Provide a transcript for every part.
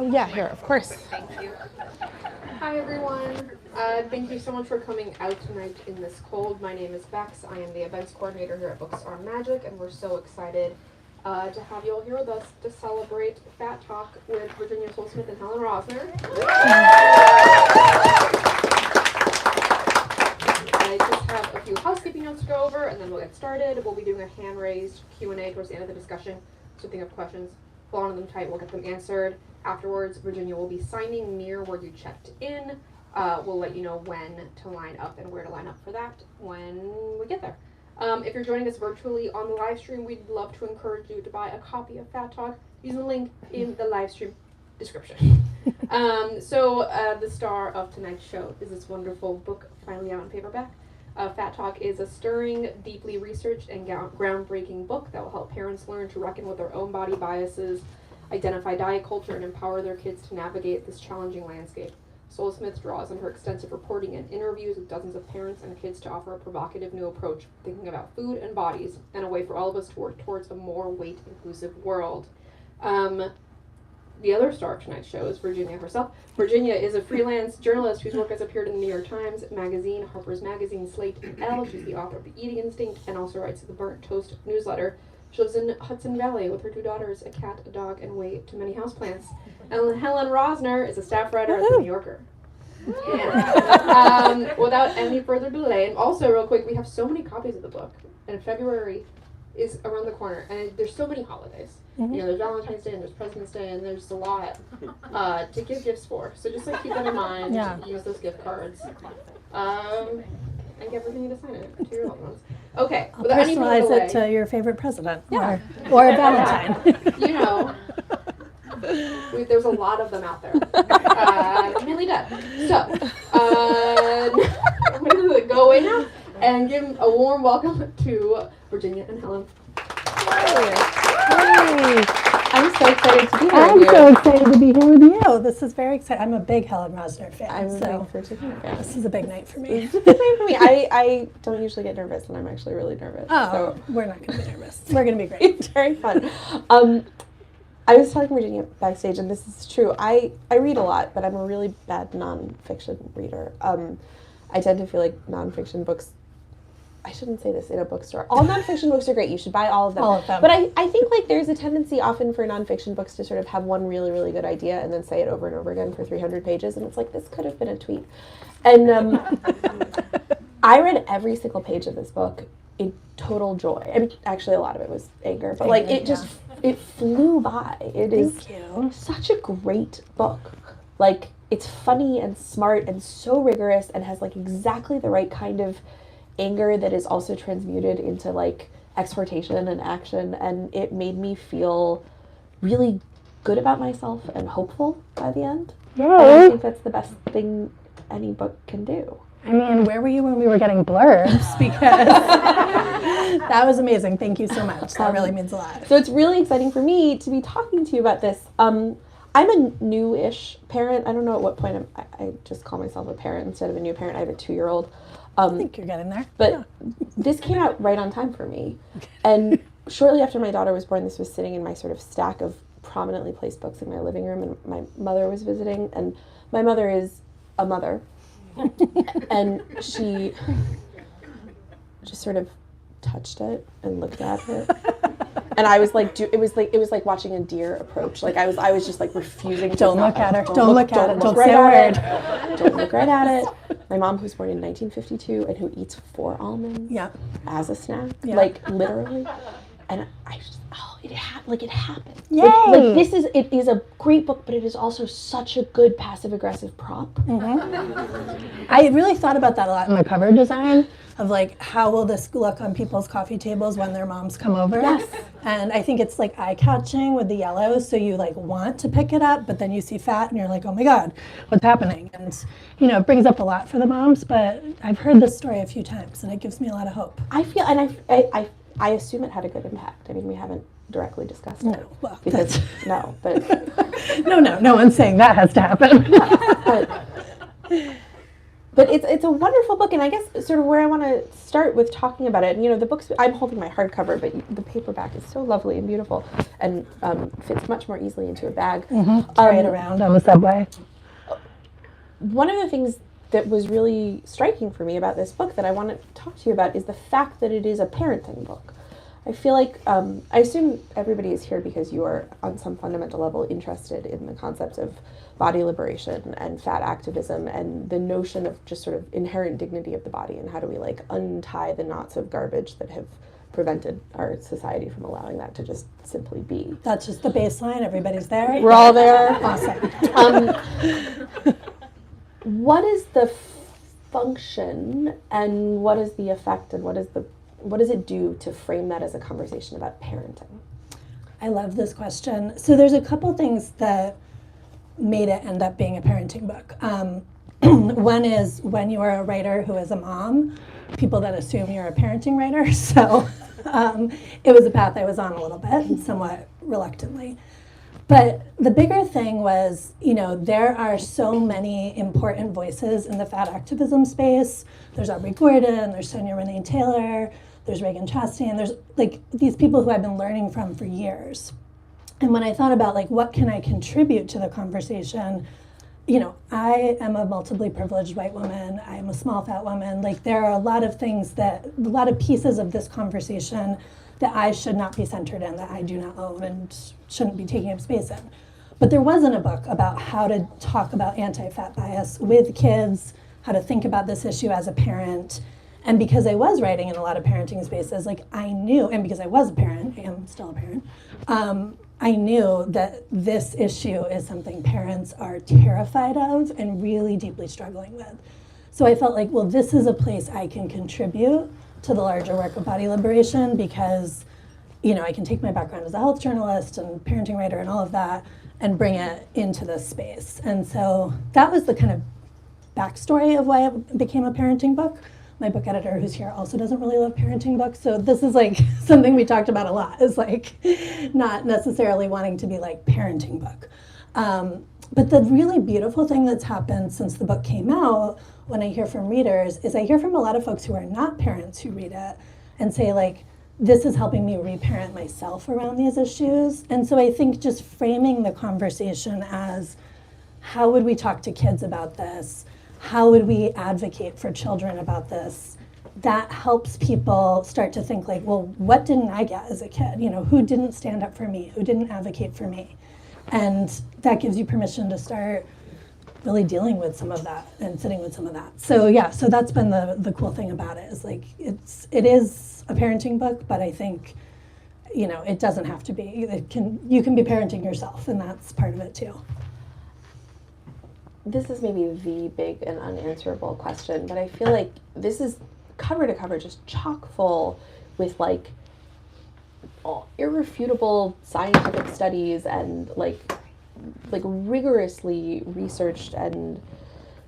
Oh yeah, here, of course. Thank you. Hi everyone. Thank you so much for coming out tonight in this cold. My name is Bex. I am the events coordinator here at Books Are Magic, and we're so excited to have you all here with us to celebrate Fat Talk with Virginia Smith and Helen Rosner. I just have a few housekeeping notes to go over, and then we'll get started. We'll be doing a hand-raised Q&A towards the end of the discussion. So think of questions, hold on to them tight, we'll get them answered. Afterwards, Virginia will be signing near where you checked in. We'll let you know when to line up and where to line up for that when we get there. If you're joining us virtually on the live stream, we'd love to encourage you to buy a copy of Fat Talk using the link in the live stream description. The star of tonight's show is this wonderful book finally out in paperback. Fat Talk is a stirring, deeply researched, and groundbreaking book that will help parents learn to reckon with their own body biases, identify diet culture, and empower their kids to navigate this challenging landscape. Smith draws on her extensive reporting and interviews with dozens of parents and kids to offer a provocative new approach, thinking about food and bodies, and a way for all of us to work towards a more weight-inclusive world. The other star of tonight's show is Virginia herself. Virginia is a freelance journalist whose work has appeared in the New York Times Magazine, Harper's Magazine, Slate, and Elle. She's the author of The Eating Instinct and also writes the Burnt Toast newsletter. She lives in Hudson Valley with her 2 daughters, a cat, a dog, and way too many houseplants. And Helen Rosner is a staff writer at The New Yorker. Yeah. Without any further delay, and also real quick, we have so many copies of the book, and February is around the corner, and there's so many holidays. Mm-hmm. You know, there's Valentine's Day, and there's President's Day, and there's a lot to give gifts for. So just keep that in mind. Yeah. Use those gift cards. And get Virginia to sign it to your loved ones. Okay. I'll personalize it to your favorite president. Yeah. Or a Valentine. You know, there's a lot of them out there. Mainly dead. So, I'm going to go away now and give a warm welcome to Virginia and Helen. Hey. I'm so excited to be here with you. I'm so excited to be here with you. This is very exciting. I'm a big Helen Rosner fan. I'm a big Virginia fan. This is a big night for me. It's a big night for me. I don't usually get nervous, and I'm actually really nervous. Oh, so. We're not going to be nervous. We're going to be great. It's very fun. I was telling Virginia backstage, and this is true. I read a lot, but I'm a really bad nonfiction reader. I tend to feel like nonfiction books, I shouldn't say this in a bookstore. All nonfiction books are great. You should buy all of them. All of them. But I think like there's a tendency often for nonfiction books to sort of have one really, really good idea and then say it over and over again for 300 pages. And it's like, this could have been a tweet. And I read every single page of this book in total joy. I mean, actually, a lot of it was anger. But like, it just, it flew by. It is such a great book. Like, it's funny and smart and so rigorous and has like exactly the right kind of anger that is also transmuted into like exhortation and action, and it made me feel really good about myself and hopeful by the end. Yeah. And I think that's the best thing any book can do. I mean, where were you when we were getting blurbs? Because that was amazing. Thank you so much. That really means a lot. So it's really exciting for me to be talking to you about this. I'm a new-ish parent. I don't know at what point I just call myself a parent instead of a new parent. I have a 2-year-old. I think you're getting there. But this came out right on time for me. And shortly after my daughter was born, this was sitting in my sort of stack of prominently placed books in my living room, and my mother was visiting. And my mother is a mother. And she just sort of touched it and looked at it. And I was like, it was like watching a deer approach. Like I was just like refusing to Don't look at her. Don't look at it. Don't say a word. Don't look right at it. My mom, who's born in 1952 and who eats 4 almonds as a snack, like literally. And I just, it happened. Yay! It is a great book, but it is also such a good passive-aggressive prop. Mm-hmm. I really thought about that a lot in the cover design of like, how will this look on people's coffee tables when their moms come over? Yes. And I think it's like eye-catching with the yellows, so you like want to pick it up, but then you see fat and you're like, oh my God, what's happening? And it brings up a lot for the moms, but I've heard this story a few times and it gives me a lot of hope. I feel, and I assume it had a good impact. I mean, we haven't directly discussed it. No, well, because no, but no one's saying that has to happen. But But it's a wonderful book, and I guess sort of where I want to start with talking about it. And, you know, the book's, I'm holding my hardcover, but the paperback is so lovely and beautiful, and fits much more easily into a bag. Carry it around on the subway. One of the things that was really striking for me about this book that I want to talk to you about is the fact that it is a parenting book. I feel like, I assume everybody is here because you are on some fundamental level interested in the concepts of body liberation and fat activism and the notion of just sort of inherent dignity of the body, and how do we like untie the knots of garbage that have prevented our society from allowing that to just simply be. That's just the baseline. Everybody's there. We're all there. Awesome. What is the function and what is the effect and what does it do to frame that as a conversation about parenting? I love this question. So there's a couple things that made it end up being a parenting book. One is when you are a writer who is a mom, people then assume you're a parenting writer. So it was a path I was on a little bit, somewhat reluctantly. But the bigger thing was, you know, there are so many important voices in the fat activism space. There's Aubrey Gordon, there's Sonia Renee Taylor, there's Reagan Chastain, there's like these people who I've been learning from for years. And when I thought about like what can I contribute to the conversation, you know, I am a multiply privileged white woman, I am a small fat woman, like there are a lot of things a lot of pieces of this conversation that I should not be centered in, that I do not own and shouldn't be taking up space in. But there wasn't a book about how to talk about anti-fat bias with kids, how to think about this issue as a parent. And because I was writing in a lot of parenting spaces, like I knew, and because I was a parent, I am still a parent, I knew that this issue is something parents are terrified of and really deeply struggling with. So I felt like, well, this is a place I can contribute to the larger work of body liberation because, you know, I can take my background as a health journalist and parenting writer and all of that and bring it into this space. And so that was the kind of backstory of why it became a parenting book. My book editor, who's here, also doesn't really love parenting books. So this is like something we talked about a lot, is like not necessarily wanting to be like parenting book. But the really beautiful thing that's happened since the book came out, when I hear from readers, is I hear from a lot of folks who are not parents who read it and say like, this is helping me reparent myself around these issues. And so I think just framing the conversation as, how would we talk to kids about this? How would we advocate for children about this? That helps people start to think like, well, what didn't I get as a kid? You know, who didn't stand up for me? Who didn't advocate for me? And that gives you permission to start really dealing with some of that and sitting with some of that. So yeah, so that's been the cool thing about it, is like it is a parenting book, but I think, you know, it doesn't have to be. You can be parenting yourself, and that's part of it too. This is maybe the big and unanswerable question, but I feel like this is cover to cover just chock full with like irrefutable scientific studies and like rigorously researched and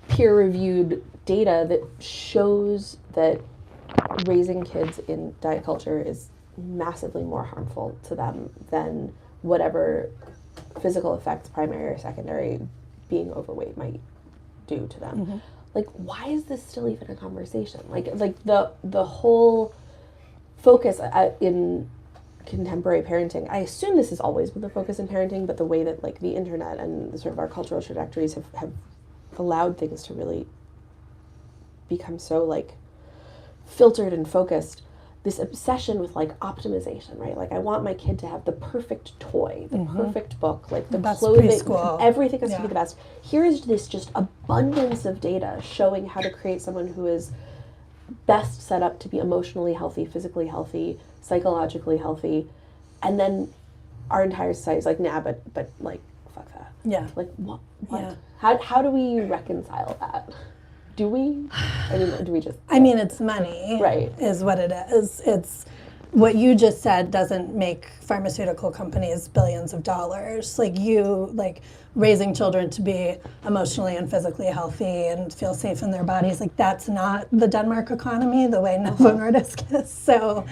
peer-reviewed data that shows that raising kids in diet culture is massively more harmful to them than whatever physical effects, primary or secondary, being overweight might do to them. Mm-hmm. Like, why is this still even a conversation? Like the whole focus in contemporary parenting, I assume this has always been the focus in parenting, but the way that like the internet and sort of our cultural trajectories have allowed things to really become so like filtered and focused, this obsession with like optimization, right? Like I want my kid to have the perfect toy, the perfect book, like the clothing, everything has to be the best. Here is this just abundance of data showing how to create someone who is best set up to be emotionally healthy, physically healthy, psychologically healthy, and then our entire society is like, nah, but like, fuck that. Yeah. Like, what? Yeah. How do we reconcile that? Do we? I mean, do we just... I mean, it's money, right? Is what it is. It's what you just said doesn't make pharmaceutical companies billions of dollars. Like raising children to be emotionally and physically healthy and feel safe in their bodies, like that's not the Denmark economy the way Novo Nordisk is. So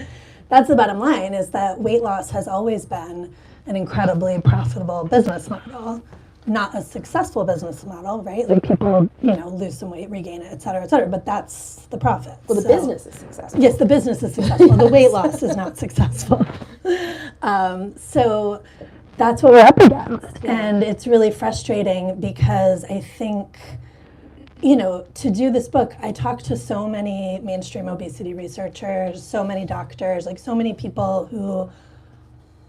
that's the bottom line, is that weight loss has always been an incredibly profitable business model. not a successful business model, right? Like people, lose some weight, regain it, et cetera, but that's the profit. Well, the business is successful. Yes, the business is successful. The weight loss is not successful. So that's what we're up against. And it's really frustrating because I think, to do this book, I talked to so many mainstream obesity researchers, so many doctors, like so many people who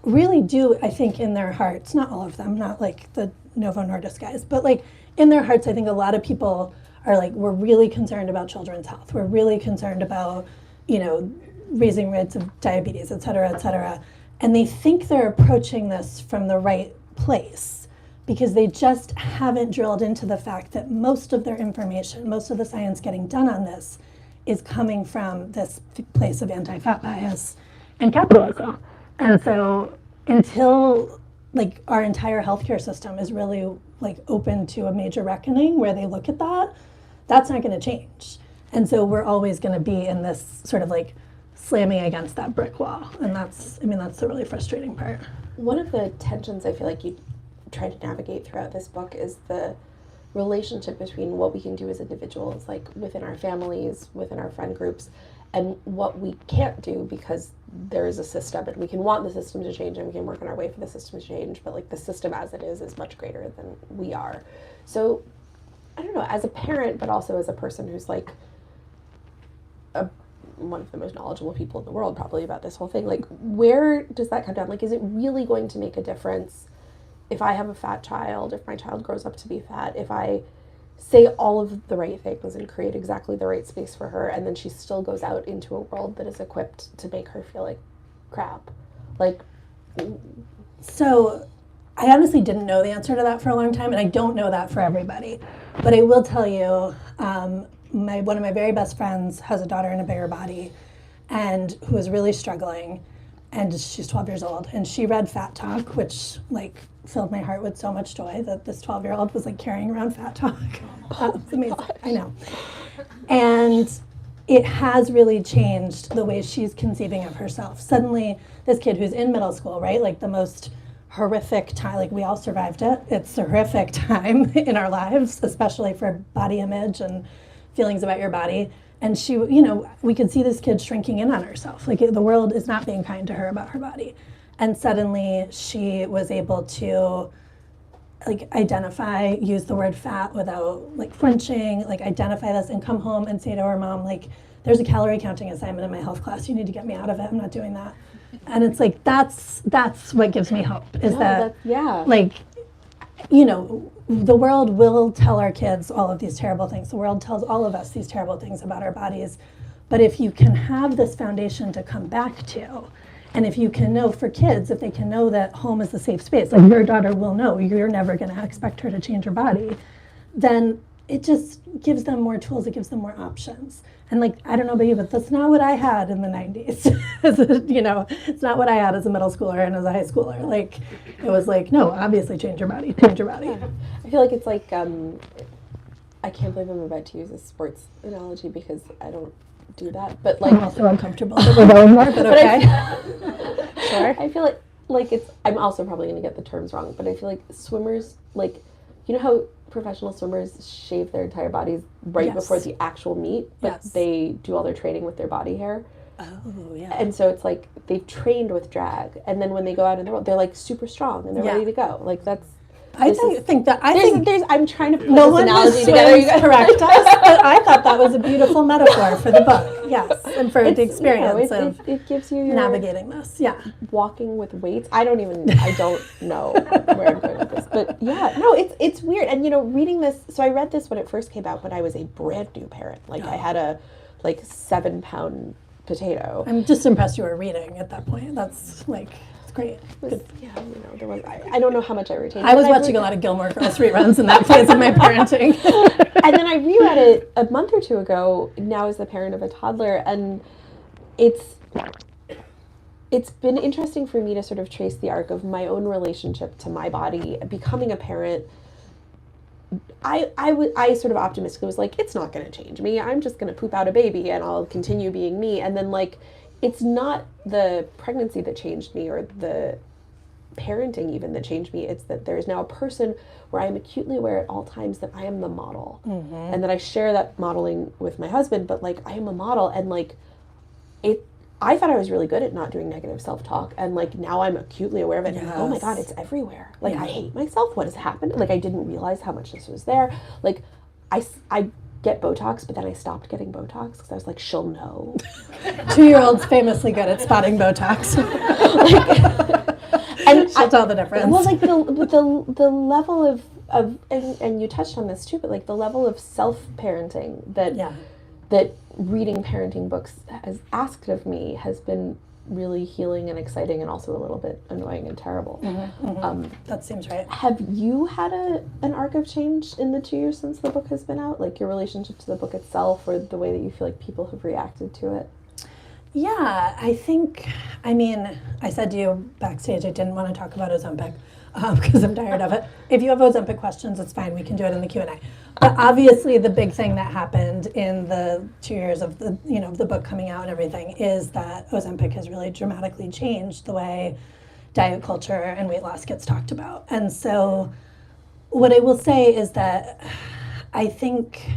really do, I think, in their hearts, not all of them, not like the Novo Nordisk guys, but like in their hearts, I think a lot of people are like, we're really concerned about children's health. We're really concerned about, raising rates of diabetes, et cetera, et cetera. And they think they're approaching this from the right place because they just haven't drilled into the fact that most of their information, most of the science getting done on this is coming from this place of anti-fat bias and capitalism. And so until like our entire healthcare system is really like open to a major reckoning where they look at that, that's not going to change. And so we're always going to be in this sort of like slamming against that brick wall. And that's the really frustrating part. One of the tensions I feel like you try to navigate throughout this book is the relationship between what we can do as individuals, like within our families, within our friend groups, and what we can't do because there is a system and we can want the system to change and we can work on our way for the system to change, but like the system as it is much greater than we are. So I don't know, as a parent, but also as a person who's like one of the most knowledgeable people in the world probably about this whole thing, like where does that come down? Like, is it really going to make a difference if I have a fat child, if my child grows up to be fat, if I say all of the right things and create exactly the right space for her, and then she still goes out into a world that is equipped to make her feel like crap? Like, so I honestly didn't know the answer to that for a long time, and I don't know that for everybody. But I will tell you, one of my very best friends has a daughter in a bigger body, and who is really struggling, and she's 12 years old, and she read Fat Talk, which like filled my heart with so much joy that this 12-year-old was like carrying around Fat Talk. That's amazing. Gosh. I know. And it has really changed the way she's conceiving of herself. Suddenly, this kid who's in middle school, right, like the most horrific time, like we all survived it. It's a horrific time in our lives, especially for body image and feelings about your body. And she, we could see this kid shrinking in on herself. Like the world is not being kind to her about her body. And suddenly she was able to like identify, use the word fat without like flinching, like identify this and come home and say to her mom, like, there's a calorie counting assignment in my health class. You need to get me out of it. I'm not doing that. And it's like, that's what gives me hope is like, the world will tell our kids all of these terrible things. The world tells all of us these terrible things about our bodies. But if you can have this foundation to come back to, and if you can know for kids, if they can know that home is a safe space, like your daughter will know you're never going to expect her to change her body, then it just gives them more tools, it gives them more options. And like, I don't know about you, but that's not what I had in the 90s. It's not what I had as a middle schooler and as a high schooler. Like, it was like, no, obviously change your body, change your body. Yeah. I feel like it's like, I can't believe I'm about to use a sports analogy because I don't do that, but like. I'm also uncomfortable that we're going there, but okay. Sure. I feel like it's, I'm also probably going to get the terms wrong, but I feel like swimmers, like, you know how professional swimmers shave their entire bodies right before the actual meet, but they do all their training with their body hair. Oh, yeah. And so it's like they've trained with drag, and then when they go out in the world, they're like super strong and they're ready to go. Like that's. I think I'm trying to put no this one analogy together. Correct us, but I thought that was a beautiful metaphor for the book. Yes, and for the experience of it gives you your navigating this. Yeah, walking with weights. I don't know where I'm going with this, but yeah, no, it's weird. And reading this. So I read this when it first came out when I was a brand new parent. Like I had a 7-pound potato. I'm just impressed you were reading at that point. That's like. Great. There was. I don't know how much I retained. I was watching a lot of Gilmore Girls reruns in that phase of my parenting. And then I reread it a month or two ago, now as the parent of a toddler, and it's been interesting for me to sort of trace the arc of my own relationship to my body, becoming a parent. I sort of optimistically was like, it's not going to change me. I'm just going to poop out a baby and I'll continue being me. And then like, it's not the pregnancy that changed me or the parenting even that changed me. It's that there is now a person where I am acutely aware at all times that I am the model, and that I share that modeling with my husband, but like I am a model, and like I thought I was really good at not doing negative self-talk, and like now I'm acutely aware of it. And oh my God, it's everywhere. Like I hate myself. What has happened? Like I didn't realize how much this was there. Like I get Botox, but then I stopped getting Botox because I was like, she'll know. 2-year-old's famously good at spotting Botox. And she'll tell the difference. Well, like the level of and you touched on this too, but like the level of self-parenting that reading parenting books has asked of me has been really healing and exciting, and also a little bit annoying and terrible. That seems right. Have you had an arc of change in the 2 years since the book has been out? Like your relationship to the book itself, or the way that you feel like people have reacted to it? Yeah, I think, I mean, I said to you backstage I didn't want to talk about Ozempic because I'm tired of it. If you have Ozempic questions, it's fine. We can do it in the Q&A. But obviously the big thing that happened in the 2 years of the, the book coming out and everything is that Ozempic has really dramatically changed the way diet culture and weight loss gets talked about. And so what I will say is that I think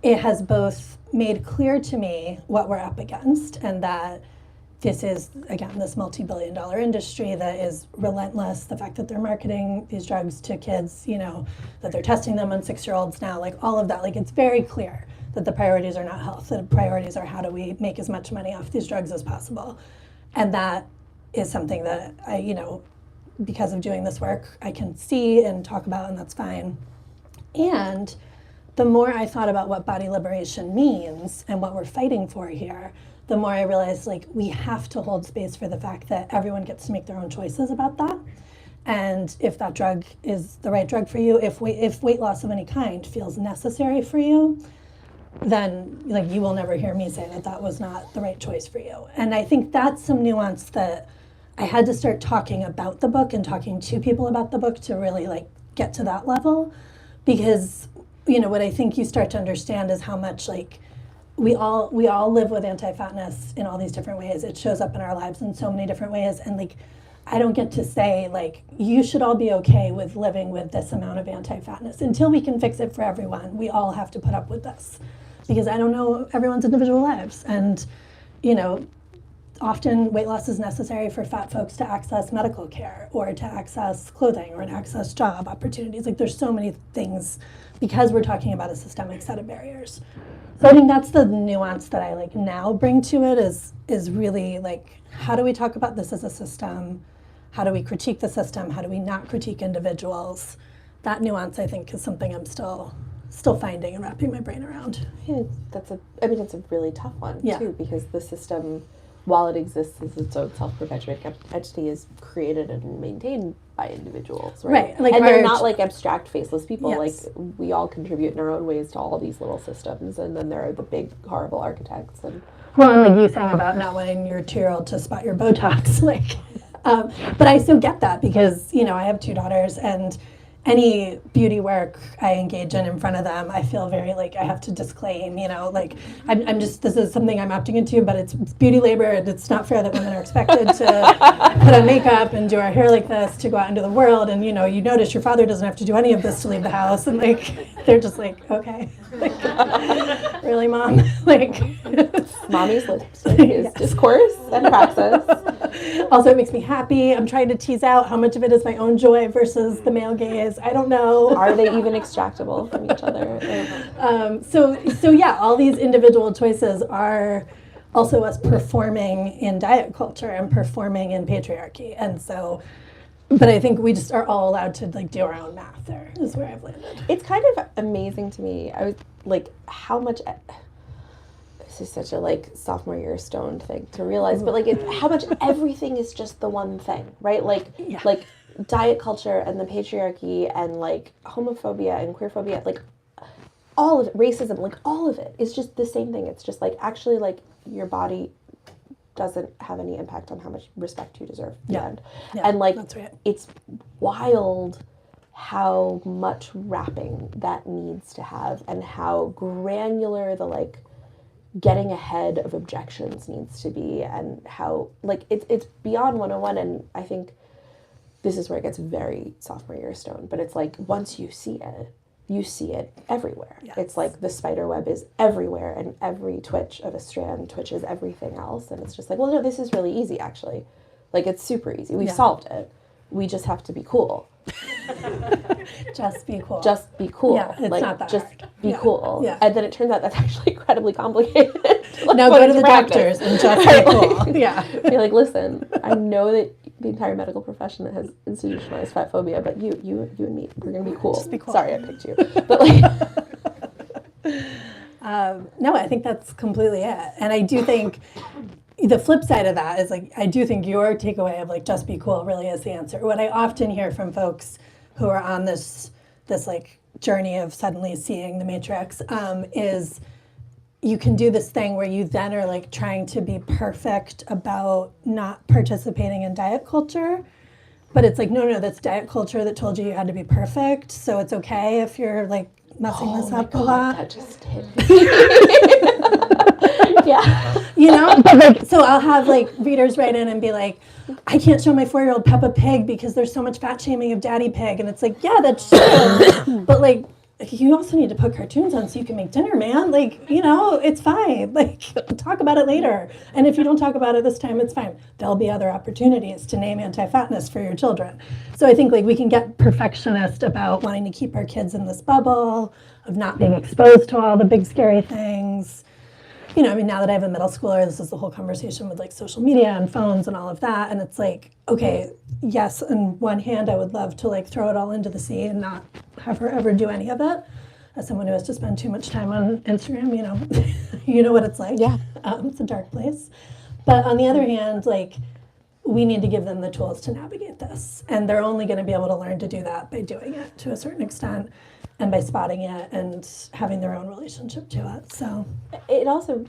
it has both made clear to me what we're up against, and that this is, again, this multi-billion-dollar industry that is relentless. The fact that they're marketing these drugs to kids, that they're testing them on 6-year-olds now, like all of that, like it's very clear that the priorities are not health, the priorities are how do we make as much money off these drugs as possible. And that is something that I, because of doing this work, I can see and talk about, and that's fine. And the more I thought about what body liberation means and what we're fighting for here, the more I realized, like, we have to hold space for the fact that everyone gets to make their own choices about that. And if that drug is the right drug for you, if weight loss of any kind feels necessary for you, then like you will never hear me say that that was not the right choice for you. And I think that's some nuance that I had to start talking about the book and talking to people about the book to really like get to that level, because what I think you start to understand is how much like we all live with anti-fatness in all these different ways. It shows up in our lives in so many different ways, and like I don't get to say like you should all be okay with living with this amount of anti-fatness until we can fix it for everyone. We all have to put up with this, because I don't know everyone's individual lives, and often weight loss is necessary for fat folks to access medical care or to access clothing or to access job opportunities. Like there's so many things, because we're talking about a systemic set of barriers. So I think that's the nuance that I like now bring to it is really like, how do we talk about this as a system? How do we critique the system? How do we not critique individuals? That nuance, I think, is something I'm still finding and wrapping my brain around. Yeah, that's a really tough one too, because the system, while it exists as its own self-perpetuating entity, is created and maintained by individuals, right? Like, and they're not like abstract, faceless people. Yes. Like we all contribute in our own ways to all these little systems, and then there are the big, horrible architects. And like you saying about not wanting your 2-year-old to spot your Botox, like, but I still get that because I have 2 daughters, and any beauty work I engage in front of them, I feel very like I have to disclaim, like I'm just, this is something I'm opting into, but it's beauty labor, and it's not fair that women are expected to put on makeup and do our hair like this to go out into the world. And you notice your father doesn't have to do any of this to leave the house, and like they're just like, okay, like, really, mom? Like mommy's lipstick is discourse and praxis. Also, it makes me happy. I'm trying to tease out how much of it is my own joy versus the male gaze. I don't know. Are they even extractable from each other? So yeah, all these individual choices are also us performing in diet culture and performing in patriarchy. And so, but I think we just are all allowed to like do our own math there is where I've landed. It's kind of amazing to me. I was like, how much... This is such a like sophomore year stoned thing to realize, but like how much everything is just the one thing, right? Like like diet culture and the patriarchy and like homophobia and queerphobia, like all of it, racism, like all of it is just the same thing. It's just like actually like your body doesn't have any impact on how much respect you deserve. And like that's right. It's wild how much wrapping that needs to have, and how granular the like getting ahead of objections needs to be, and how like it's beyond 101. And I think this is where it gets very sophomore year stone, but it's like once you see it everywhere. Yes. It's like the spider web is everywhere, and every twitch of a strand twitches everything else, and it's just like, well, no, this is really easy actually. Like, it's super easy. We've solved it. We just have to be cool. Just be cool. Just be cool. Yeah, it's like, not that just hard. be cool. Yeah. And then it turns out that's actually incredibly complicated. Now go to the doctors and just be cool. Yeah. Be like, listen, I know that the entire medical profession has institutionalized fat phobia, but you and me, we're gonna be cool. Just be cool. Sorry, I picked you, but like, No, I think that's completely it. And I do think the flip side of that is like, I do think your takeaway of like, just be cool really is the answer. What I often hear from folks who are on this like journey of suddenly seeing the matrix is you can do this thing where you then are like trying to be perfect about not participating in diet culture. But it's like, no, that's diet culture that told you had to be perfect. So it's okay if you're like messing this up a lot. that just hit me. Yeah. You know, but like, so I'll have like readers write in and be like, I can't show my 4-year-old Peppa Pig because there's so much fat shaming of Daddy Pig. And it's like, yeah, that's true. But like, you also need to put cartoons on so you can make dinner, man. Like, you know, it's fine. Like, talk about it later. And if you don't talk about it this time, it's fine. There'll be other opportunities to name anti-fatness for your children. So I think like we can get perfectionist about wanting to keep our kids in this bubble of not being exposed to all the big scary things. You know, I mean, now that I have a middle schooler, this is the whole conversation with like social media and phones and all of that. And it's like, okay, yes, on one hand, I would love to like throw it all into the sea and not have her ever do any of it. As someone who has to spend too much time on Instagram, you know, you know what it's like. Yeah. It's a dark place. But on the other hand, like, we need to give them the tools to navigate this. And they're only going to be able to learn to do that by doing it to a certain extent. And by spotting it and having their own relationship to it. So It also,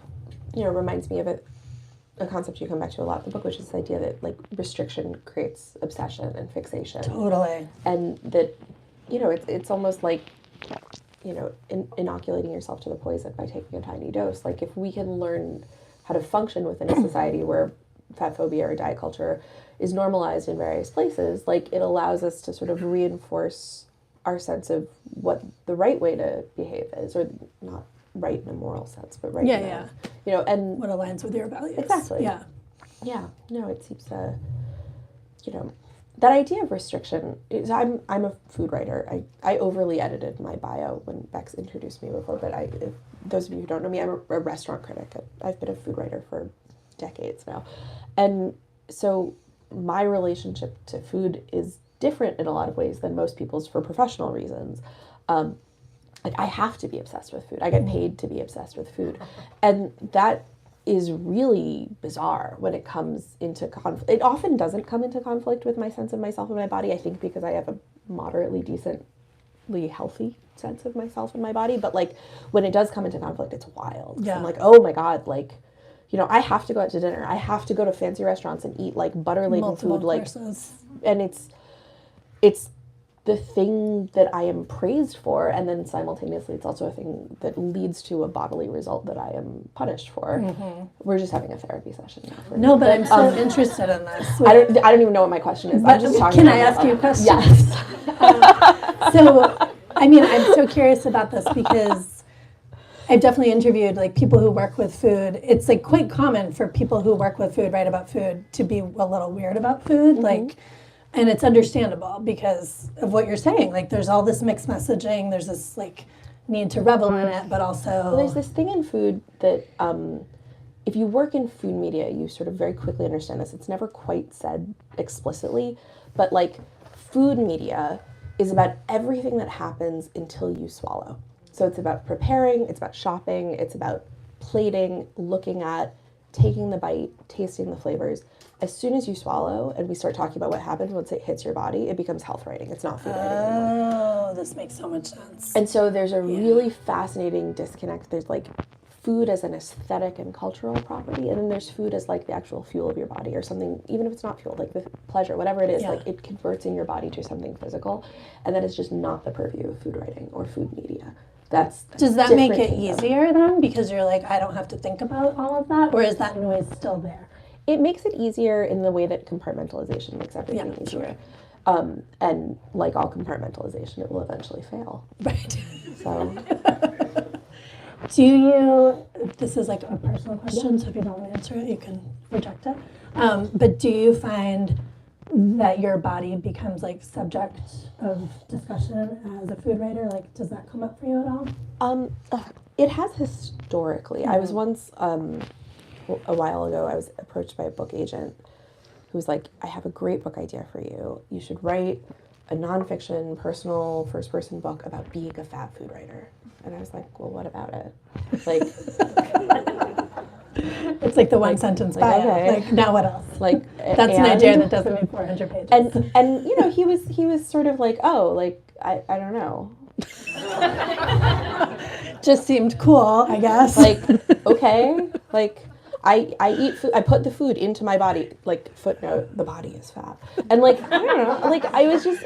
you know, reminds me of a concept you come back to a lot in the book, which is the idea that like restriction creates obsession and fixation. totally. And that, you know, it's almost like, you know, inoculating yourself to the poison by taking a tiny dose. Like, if we can learn how to function within a society where fat phobia or diet culture is normalized in various places, like, it allows us to sort of reinforce our sense of what the right way to behave is, or not right in a moral sense, but right in a, you know, and What aligns with your values. Exactly. Yeah. Yeah, no, it seems you know, that idea of restriction is, I'm a food writer. I overly edited my bio when Bex introduced me before, but if those of you who don't know me, I'm a restaurant critic. I've been a food writer for decades now. And so my relationship to food is different in a lot of ways than most people's for professional reasons. Like, I have to be obsessed with food. I get paid to be obsessed with food. And that is really bizarre when it comes into conflict. It often doesn't come into conflict with my sense of myself and my body, I think, because I have a moderately decently healthy sense of myself and my body. But like, when it does come into conflict, it's wild. Yeah. I'm like, oh my God, like, you know, I have to go out to dinner. I have to go to fancy restaurants and eat like butter-laden food. Like, and it's the thing that I am praised for, and then simultaneously it's also a thing that leads to a bodily result that I am punished for. Mm-hmm. We're just having a therapy session now. No, but I'm so interested in this. I don't even know what my question is. I'm just talking. Can I ask you a question? Yes. So, I mean, I'm so curious about this because I've definitely interviewed like people who work with food. It's like quite common for people who work with food, write about food, to be a little weird about food. Mm-hmm. Like, and it's understandable because of what you're saying. Like, there's all this mixed messaging. There's this like need to revel in it, but also well, there's this thing in food that if you work in food media, you sort of very quickly understand this. It's never quite said explicitly, but like, food media is about everything that happens until you swallow. So it's about preparing, it's about shopping, it's about plating, looking at, taking the bite, tasting the flavors. As soon as you swallow and we start talking about what happens once it hits your body, it becomes health writing. It's not food writing anymore. Oh, this makes so much sense. And so there's a really fascinating disconnect. There's like food as an aesthetic and cultural property, and then there's food as like the actual fuel of your body, or something, even if it's not fuel, like the pleasure, whatever it is, like it converts in your body to something physical, and that is just not the purview of food writing or food media. Does that make it easier then? Because you're like, I don't have to think about all of that? Or is that noise still there? It makes it easier in the way that compartmentalization makes everything easier. And like all compartmentalization, it will eventually fail. Right. So, Do you, this is like a personal question, so if you don't want to answer it, you can reject it. But do you find that your body becomes like subject of discussion as a food writer? Like, does that come up for you at all? it has historically. I was once, a while ago, I was approached by a book agent who was like, I have a great book idea for you. You should write a nonfiction, personal, first-person book about being a fat food writer. And I was like, well, what about it? Like, It's like the one sentence bio. okay. Like, now what else? like That's an idea that doesn't need 400 pages. and you know, he was sort of like, oh, like I don't know. Just seemed cool, I guess. Like, okay, like I eat food, I put the food into my body, like, footnote, the body is fat. And like, I don't know, like I was just,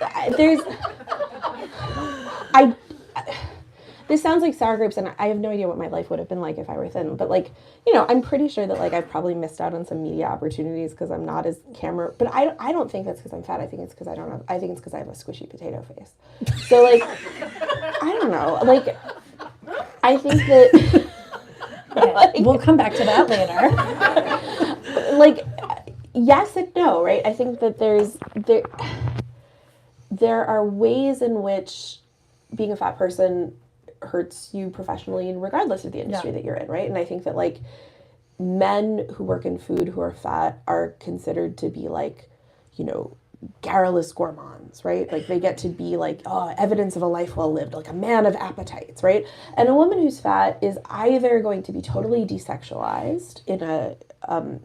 this sounds like sour grapes, and I have no idea what my life would have been like if I were thin, but like, you know, I'm pretty sure that like I've probably missed out on some media opportunities because I'm not as camera, but I don't think that's because I'm fat. I think it's because I think it's because I have a squishy potato face. So like, I don't know, like, I think that, Okay, like, we'll come back to that later. like, yes and no, right? I think that there are ways in which being a fat person hurts you professionally and regardless of the industry that you're in, right? And I think that like men who work in food who are fat are considered to be like, you know, garrulous gourmands, right? Like they get to be like, oh, evidence of a life well lived, like a man of appetites, right? And a woman who's fat is either going to be totally desexualized in a, and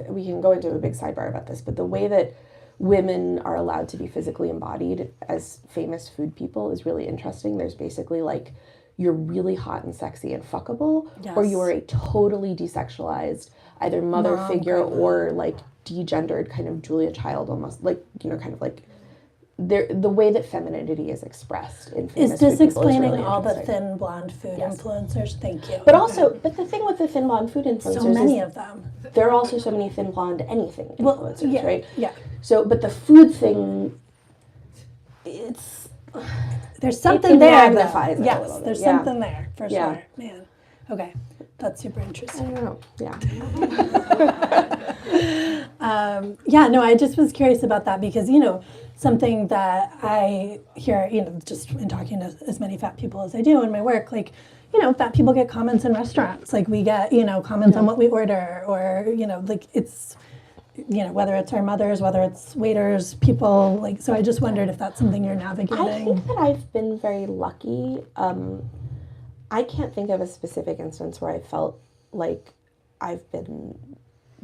we can go into a big sidebar about this, but the way that women are allowed to be physically embodied as famous food people is really interesting. There's basically like, you're really hot and sexy and fuckable, or you are a totally desexualized either mother figure or like degendered kind of Julia Child, almost like, you know, kind of like the way that femininity is expressed in famous Is this food people explaining really all the interesting. thin blonde food influencers? Thank you. But also, but the thing with the thin blonde food influencers so many is of them. there are also so many thin blonde anything influencers, right? Yeah. So, but the food thing, There's something it there. magnifies it a Yes, little bit. there's Yeah. something there for Yeah. sure. Man. Okay. That's super I interesting. don't know. Yeah. Yeah, no, I just was curious about that because, you know, something that I hear, you know, just in talking to as many fat people as I do in my work, like, you know, fat people get comments in restaurants. Like we get, you know, comments on what we order or, you know, like it's, you know, whether it's our mothers, whether it's waiters, people, like, so I just wondered if that's something you're navigating. I think that I've been very lucky. I can't think of a specific instance where I felt like I've been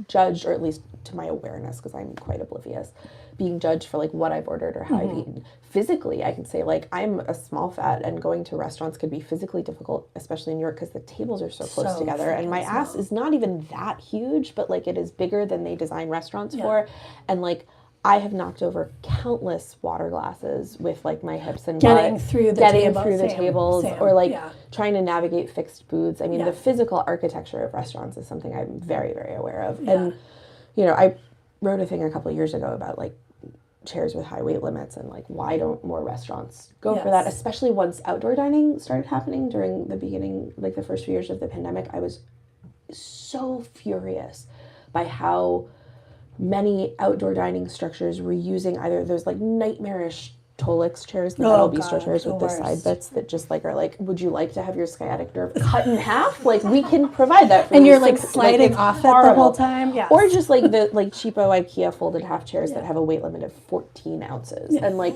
judged, or at least to my awareness, because I'm quite oblivious, being judged for like what I've ordered or how I've eaten. Physically, I can say like I'm a small fat and going to restaurants could be physically difficult, especially in New York because the tables are so close together and my ass is not even that huge, but like it is bigger than they design restaurants for. And like I have knocked over countless water glasses with like my hips and Getting butt, through the tables, or like trying to navigate fixed booths. I mean, the physical architecture of restaurants is something I'm very, very aware of. And, you know, I wrote a thing a couple of years ago about like chairs with high weight limits and like why don't more restaurants go for that, especially once outdoor dining started happening during the beginning, like the first few years of the pandemic. I was so furious by how many outdoor dining structures were using either those like nightmarish Tolix chairs, the metal bistro chairs with the side bits that just like are like, would you like to have your sciatic nerve cut in half? Like we can provide that for you. And you're like sliding off it the whole time. Yeah. Or just like the like cheapo IKEA folded half chairs that have a weight limit of 14 ounces. And like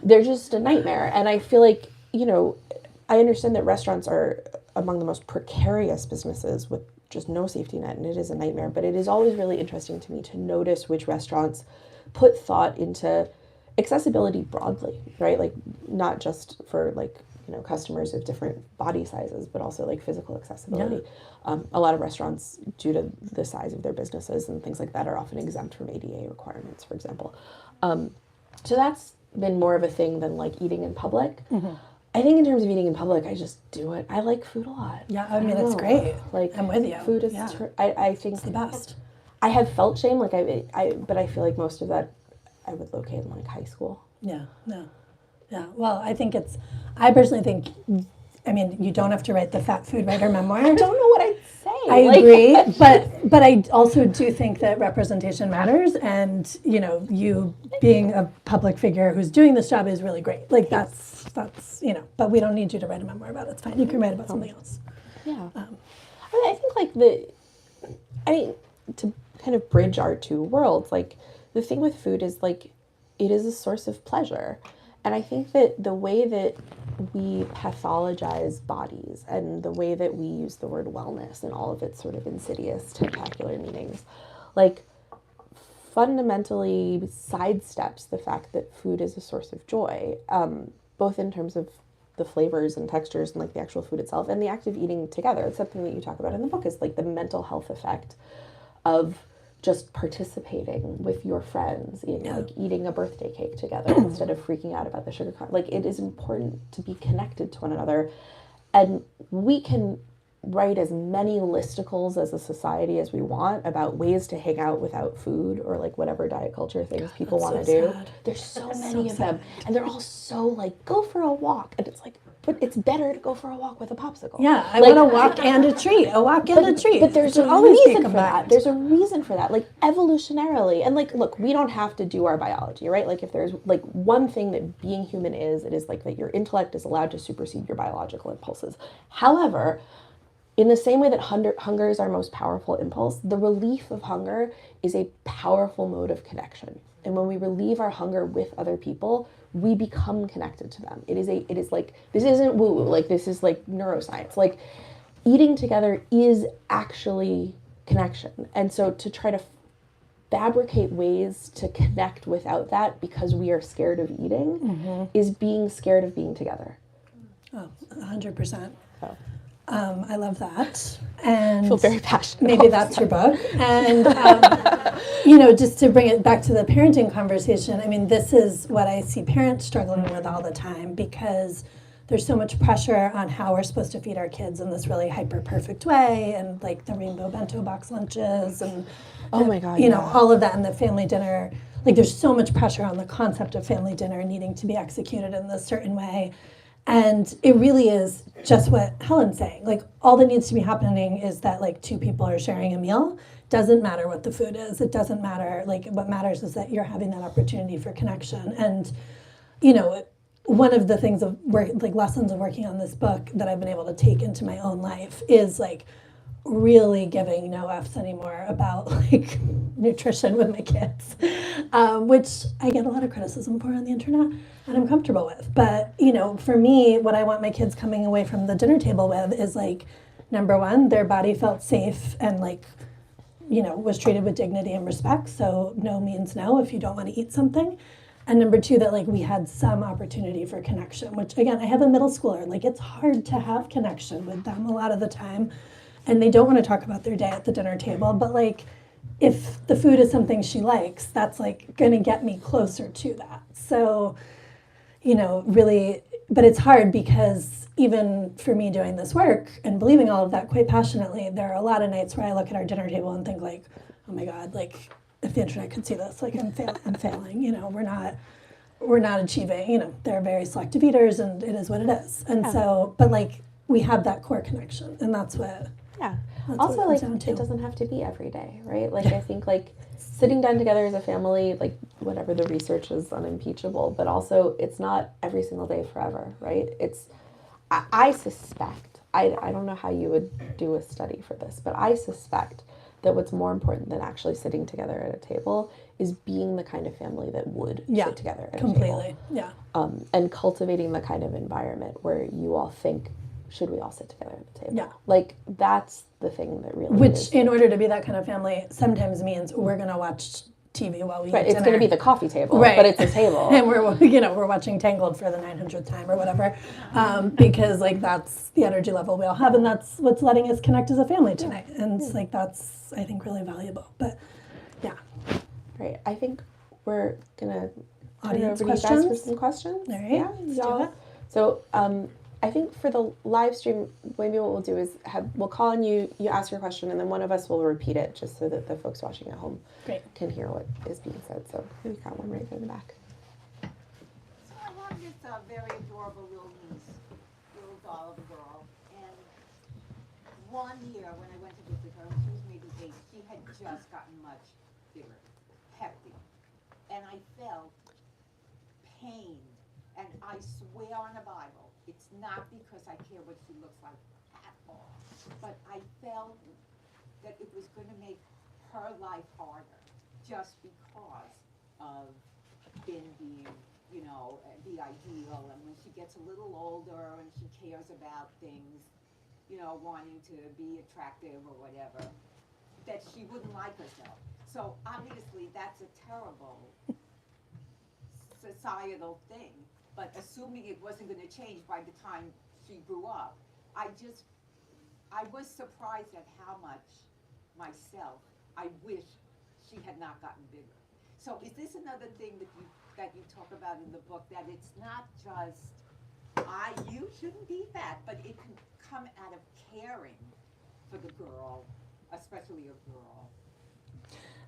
they're just a nightmare. And I feel like, you know, I understand that restaurants are among the most precarious businesses with just no safety net, and it is a nightmare. But it is always really interesting to me to notice which restaurants put thought into accessibility broadly, right? Like not just for like, you know, customers of different body sizes, but also like physical accessibility. A lot of restaurants, due to the size of their businesses and things like that, are often exempt from ADA requirements, for example. So that's been more of a thing than like eating in public. I think in terms of eating in public, I just do it. I like food a lot. Yeah, I mean, it's great. Like I'm with you. Food is, I think it's the best. I have felt shame, like but I feel like most of that I would locate in like high school. Yeah, no. Yeah, well, I personally think, I mean, you don't have to write the fat food writer memoir. I don't know what I'd say. I Like, agree, but I also do think that representation matters, and you being a public figure who's doing this job is really great. Like that's but we don't need you to write a memoir about it. It's fine. You can write about something else. Yeah. I think like to kind of bridge our two worlds, like the thing with food is like it is a source of pleasure. And I think that the way that we pathologize bodies and the way that we use the word wellness and all of its sort of insidious tentacular meanings, like fundamentally sidesteps the fact that food is a source of joy, both in terms of the flavors and textures and like the actual food itself and the act of eating together. It's something that you talk about in the book is like the mental health effect of just participating with your friends, eating a birthday cake together instead of freaking out about the sugar content. Like it is important to be connected to one another, and we can write as many listicles as a society as we want about ways to hang out without food or like whatever diet culture things people want to do. Sad. There's so many of them, and they're all so like go for a walk, and it's like, but it's better to go for a walk with a popsicle. Yeah, I want a walk and a treat. A walk and a treat. But there's a always reason for that. There's a reason for that. Like evolutionarily, and like, look, we don't have to do our biology, right? Like if there's like one thing that being human is, it is like that your intellect is allowed to supersede your biological impulses. However, in the same way that hunger is our most powerful impulse, the relief of hunger is a powerful mode of connection. And when we relieve our hunger with other people, we become connected to them. It is like, this isn't woo-woo, like this is like neuroscience. Like eating together is actually connection. And so to try to fabricate ways to connect without that because we are scared of eating is being scared of being together. Oh, 100%. So. I love that. And I feel very passionate. Maybe that's your book. And, just to bring it back to the parenting conversation, I mean, this is what I see parents struggling with all the time because there's so much pressure on how we're supposed to feed our kids in this really hyper-perfect way and like the rainbow bento box lunches and, oh my God, all of that and the family dinner. Like there's so much pressure on the concept of family dinner needing to be executed in this certain way. And it really is just what Helen's saying. Like, all that needs to be happening is that, like, two people are sharing a meal. Doesn't matter what the food is. It doesn't matter. Like, what matters is that you're having that opportunity for connection. And, one of the things of lessons of working on this book that I've been able to take into my own life is, like, really giving no F's anymore about, like, nutrition with my kids, which I get a lot of criticism for on the internet. And I'm comfortable with. But, for me, what I want my kids coming away from the dinner table with is like, number one, their body felt safe and like, was treated with dignity and respect. So no means no if you don't want to eat something. And number two, that like we had some opportunity for connection, which again, I have a middle schooler. Like it's hard to have connection with them a lot of the time. And they don't want to talk about their day at the dinner table. But like, if the food is something she likes, that's like going to get me closer to that. So, really, but it's hard because even for me doing this work and believing all of that quite passionately, there are a lot of nights where I look at our dinner table and think like, oh my God, like if the internet could see this, like I'm failing, we're not achieving, they're very selective eaters and it is what it is. And so, but like we have that core connection and that's what. Yeah. Also, like, it doesn't have to be every day, right? Like, I think, like, sitting down together as a family, like, whatever the research is unimpeachable, but also it's not every single day forever, right? I suspect, I don't know how you would do a study for this, but I suspect that what's more important than actually sitting together at a table is being the kind of family that would sit together at a table. Yeah. And cultivating the kind of environment where you all think, should we all sit together at the table? Yeah. Like, that's the thing that really Which, in order to be that kind of family, sometimes means we're going to watch TV while we eat dinner. It's going to be the coffee table, but it's a table. And we're watching Tangled for the 900th time or whatever, because, like, that's the energy level we all have, and that's what's letting us connect as a family tonight. And it's, like, that's, I think, really valuable. But, yeah. Right. I think we're going to Audience turn it over to you guys for some questions. All right. Yeah, let's do it. So, I think for the live stream, maybe what we'll do is we'll call on you, you ask your question, and then one of us will repeat it just so that the folks watching at home can hear what is being said. So we've got one right there in the back. So I have this very adorable little niece, little doll of a girl, and one year when I went to visit her, she was maybe 8, she had just gotten much bigger, hefty, and I felt pained, and I swear on the Bible, it's not because I care what she looks like at all, but I felt that it was going to make her life harder just because of being, you know, the ideal, and when she gets a little older and she cares about things, you know, wanting to be attractive or whatever, that she wouldn't like herself. So obviously that's a terrible societal thing, but assuming it wasn't going to change by the time she grew up, I was surprised at how much myself I wish she had not gotten bigger. So is this another thing that you talk about in the book, that it's not just you shouldn't be fat, but it can come out of caring for the girl, especially a girl?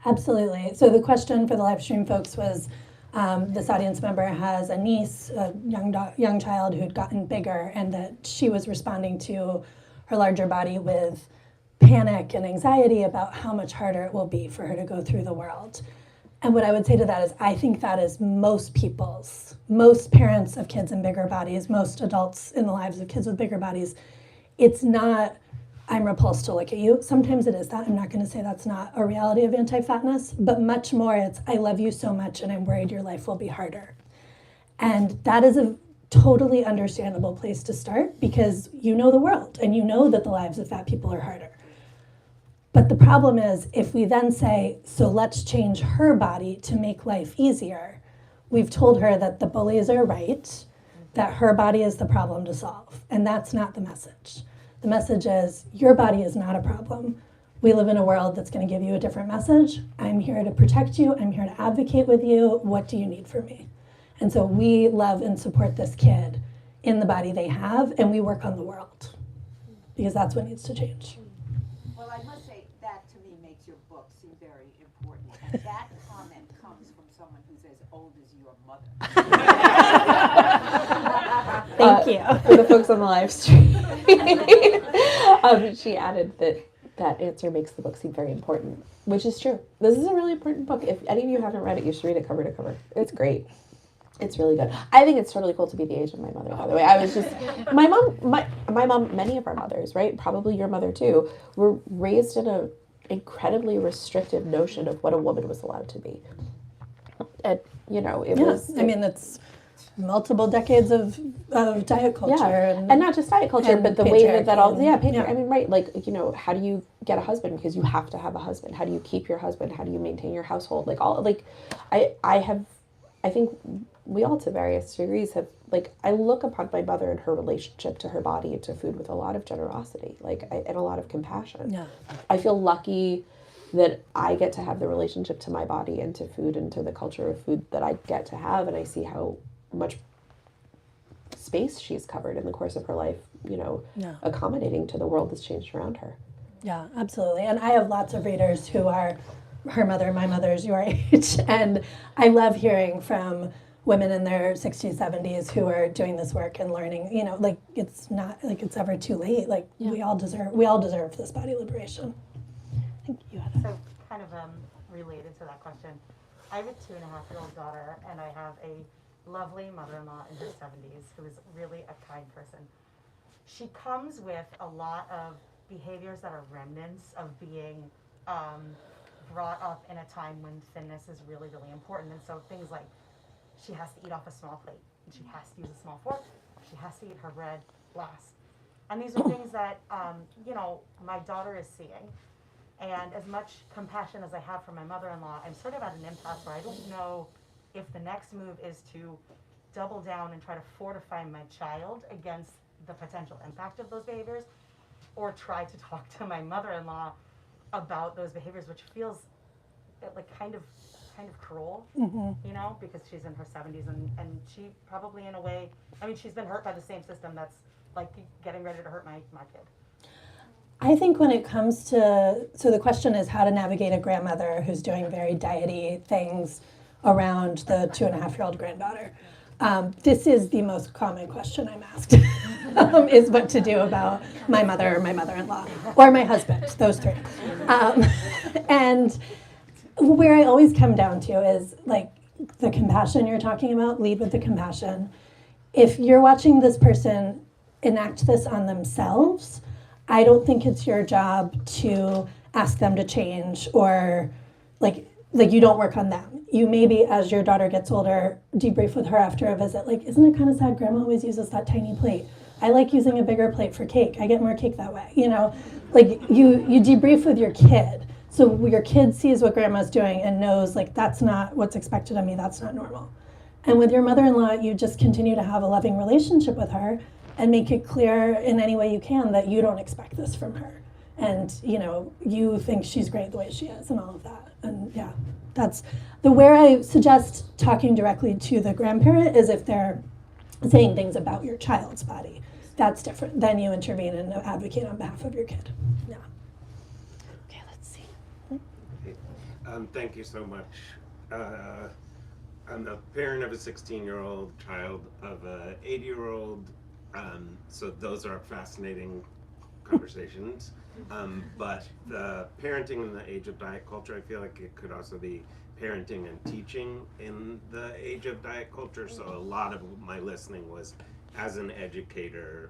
Absolutely. So the question for the live stream folks was, this audience member has a niece, a young child who'd gotten bigger, and that she was responding to her larger body with panic and anxiety about how much harder it will be for her to go through the world. And what I would say to that is, I think that is most parents of kids in bigger bodies, most adults in the lives of kids with bigger bodies. It's not, I'm repulsed to look at you. Sometimes it is that. I'm not going to say that's not a reality of anti-fatness, but much more it's, I love you so much and I'm worried your life will be harder. And that is a totally understandable place to start, because you know the world and you know that the lives of fat people are harder. But the problem is, if we then say, so let's change her body to make life easier, we've told her that the bullies are right, that her body is the problem to solve. And that's not the message. The message is, your body is not a problem. We live in a world that's going to give you a different message. I'm here to protect you. I'm here to advocate with you. What do you need from me? And so we love and support this kid in the body they have, and we work on the world, because that's what needs to change. Well, I must say, that to me makes your book seem very important. And that comment comes from someone who's as old as your mother. Thank you. For the folks on the live stream, she added that answer makes the book seem very important, which is true. This is a really important book. If any of you haven't read it, you should read it cover to cover. It's great. It's really good. I think it's totally cool to be the age of my mother, by the way. I was just, my mom, many of our mothers, right? Probably your mother too, were raised in an incredibly restrictive notion of what a woman was allowed to be. And, you know, it was... I mean, it's multiple decades of diet culture. Yeah, and not just diet culture, but the way that all... Yeah. I mean, right, like, you know, how do you get a husband? Because you have to have a husband. How do you keep your husband? How do you maintain your household? Like, all, like, I think we all, to various degrees, have, like, I look upon my mother and her relationship to her body and to food with a lot of generosity, and a lot of compassion. Yeah. I feel lucky that I get to have the relationship to my body and to food and to the culture of food that I get to have, and I see how much space she's covered in the course of her life, you know, accommodating to the world that's changed around her. Yeah, absolutely. And I have lots of readers who are her mother, my mother's your age, and I love hearing from women in their 60s, 70s who are doing this work and learning, you know, like, it's not like it's ever too late. Like, we all deserve this body liberation. I think you had So kind of related to that question, I have a 2.5-year-old daughter, and I have a lovely mother-in-law in her 70s who is really a kind person. She comes with a lot of behaviors that are remnants of being brought up in a time when thinness is really, really important. And so things like, she has to eat off a small plate, and she has to use a small fork, she has to eat her bread last. And these are things that, you know, my daughter is seeing. And as much compassion as I have for my mother-in-law, I'm sort of at an impasse where I don't know if the next move is to double down and try to fortify my child against the potential impact of those behaviors, or try to talk to my mother-in-law about those behaviors, which feels like kind of cruel, you know, because she's in her 70s and she probably, in a way, I mean, she's been hurt by the same system that's like getting ready to hurt my kid? I think when it comes to, so the question is how to navigate a grandmother who's doing very diety things around the 2.5-year-old granddaughter. This is the most common question I'm asked, is what to do about my mother or my mother-in-law or my husband, those three. And where I always come down to is like the compassion you're talking about, lead with the compassion. If you're watching this person enact this on themselves, I don't think it's your job to ask them to change or like you don't work on them. You maybe, as your daughter gets older, debrief with her after a visit. Like, isn't it kind of sad grandma always uses that tiny plate? I like using a bigger plate for cake. I get more cake that way, you know? Like, you debrief with your kid. So your kid sees what grandma's doing and knows, like, that's not what's expected of me. That's not normal. And with your mother-in-law, you just continue to have a loving relationship with her and make it clear in any way you can that you don't expect this from her. And, you know, you think she's great the way she is and all of that. And yeah, that's where I suggest talking directly to the grandparent is if they're saying things about your child's body. That's different. Then you intervene and advocate on behalf of your kid. Yeah. Okay, let's see. Thank you so much. I'm the parent of a 16-year-old, child of a 80-year-old. So those are fascinating conversations. But the parenting in the age of diet culture, I feel like it could also be parenting and teaching in the age of diet culture. So a lot of my listening was as an educator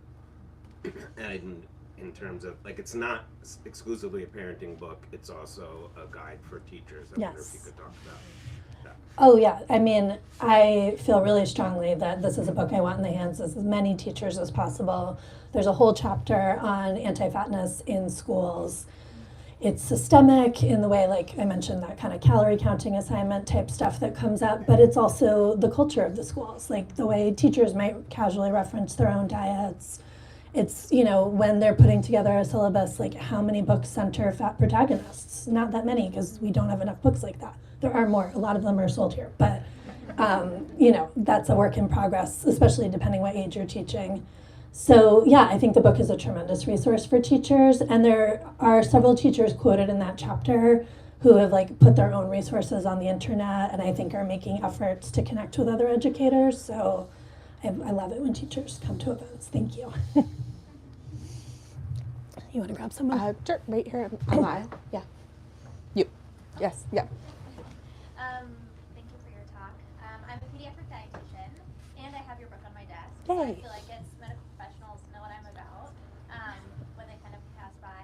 and in terms of, like, it's not exclusively a parenting book, it's also a guide for teachers. I wonder if you could talk about that. Oh yeah, I mean, I feel really strongly that this is a book I want in the hands of as many teachers as possible. There's a whole chapter on anti-fatness in schools. It's systemic in the way, like I mentioned, that kind of calorie counting assignment type stuff that comes up, but it's also the culture of the schools, like the way teachers might casually reference their own diets. It's, you know, when they're putting together a syllabus, like how many books center fat protagonists? Not that many, because we don't have enough books like that. There are more. A lot of them are sold here, but you know, that's a work in progress, especially depending what age you're teaching. So yeah, I think the book is a tremendous resource for teachers, and there are several teachers quoted in that chapter who have like put their own resources on the internet, and I think are making efforts to connect with other educators. So I love it when teachers come to events. Thank you. You want to grab someone? Sure, right here on the aisle. Yeah. You. Yes. Yeah. Thank you for your talk. I'm a pediatric dietitian, and I have your book on my desk. Yay. So I feel like it's medical professionals know what I'm about when they kind of pass by.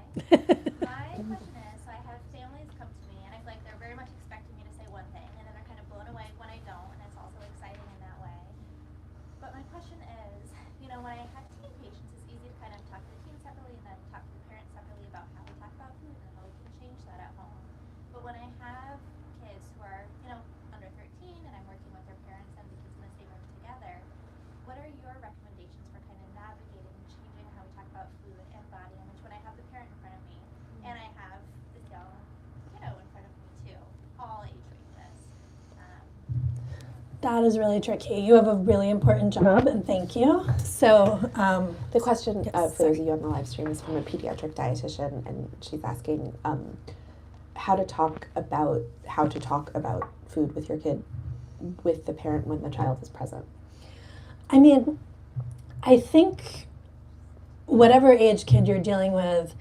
My question is, so I have families come to me, and I feel like they're very much expecting me to say one thing, and then they're kind of blown away when I don't, and it's also exciting in that way. But my question is, you know, when I have teen patients, it's easy to kind of talk to the teen separately and then talk to the parents separately about how we talk about food and how we can change that at home. But when I have kids who are, you know, under 13 and I'm working with their parents and the kids in the same room together, what are your recommendations for kind of navigating and changing how we talk about food and body image when I have the parent in front of me and I have this young kiddo in front of me too, all age ranges? That is really tricky. You have a really important job, and thank you. So The question Yes, for those of you on the live stream is from a pediatric dietitian, and she's asking how to talk about food with your kid, with the parent when the child is present. I mean, I think whatever age kid you're dealing with,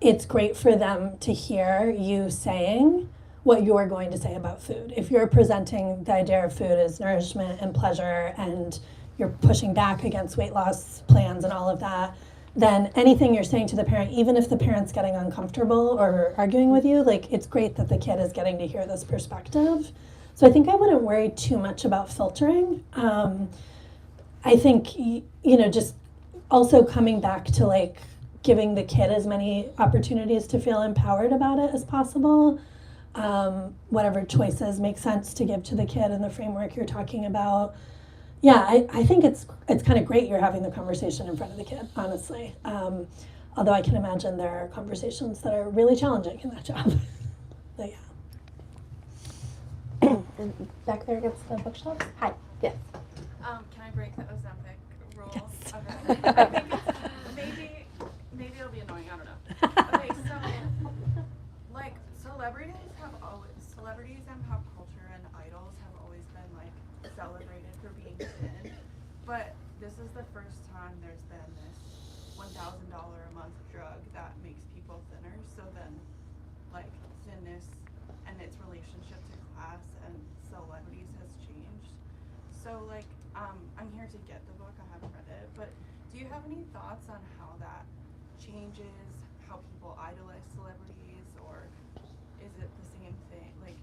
it's great for them to hear you saying what you're going to say about food. If you're presenting the idea of food as nourishment and pleasure, and you're pushing back against weight loss plans and all of that, then anything you're saying to the parent, even if the parent's getting uncomfortable or arguing with you, like, it's great that the kid is getting to hear this perspective. So I think I wouldn't worry too much about filtering. I think, you know, just also coming back to like giving the kid as many opportunities to feel empowered about it as possible. Whatever choices make sense to give to the kid in the framework you're talking about. Yeah, I think it's kind of great you're having the conversation in front of the kid, honestly. Although I can imagine there are conversations that are really challenging in that job. But yeah. And back there against the bookshelves. Hi. Yes. Can I break the Ozempic rule? Yes. Okay. I think longest time there's been this $1,000 a month drug that makes people thinner. So then, like, thinness and its relationship to class and celebrities has changed. So, like, I'm here to get the book. I haven't read it, but do you have any thoughts on how that changes how people idolize celebrities, or is it the same thing? Like,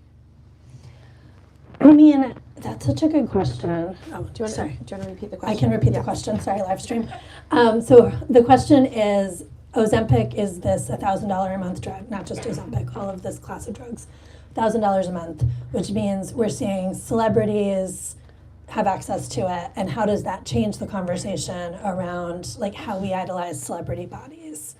I mean, that's such a good question. Oh, Do you want to repeat the question? I can repeat the question. Sorry, live stream. So the question is, Ozempic is this $1,000 a month drug, not just Ozempic, all of this class of drugs, $1,000 a month, which means we're seeing celebrities have access to it, and how does that change the conversation around like how we idolize celebrity bodies?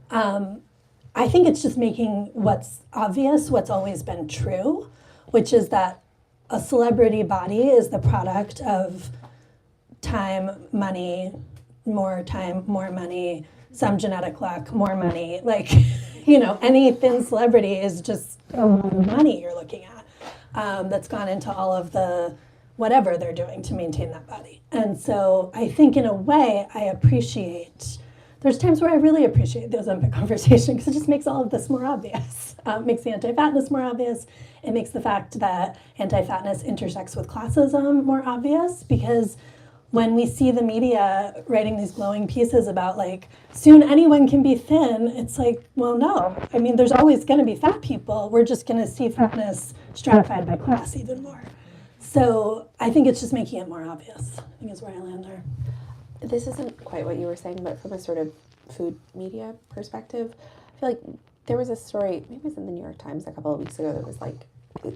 I think it's just making what's obvious, what's always been true, which is that a celebrity body is the product of time, money, more time, more money, some genetic luck, more money. Like, you know, any thin celebrity is just a lot of money you're looking at that's gone into all of the whatever they're doing to maintain that body. And so I think in a way I appreciate, there's times where I really appreciate the Ozempic conversation because it just makes all of this more obvious. It makes the anti-fatness more obvious. It makes the fact that anti-fatness intersects with classism more obvious, because when we see the media writing these glowing pieces about like, soon anyone can be thin, it's like, well, no. I mean, there's always going to be fat people. We're just going to see fatness stratified by class even more. So I think it's just making it more obvious, I think is where I land there. This isn't quite what you were saying, but from a sort of food media perspective, I feel like there was a story, maybe it was in the New York Times a couple of weeks ago, that was like,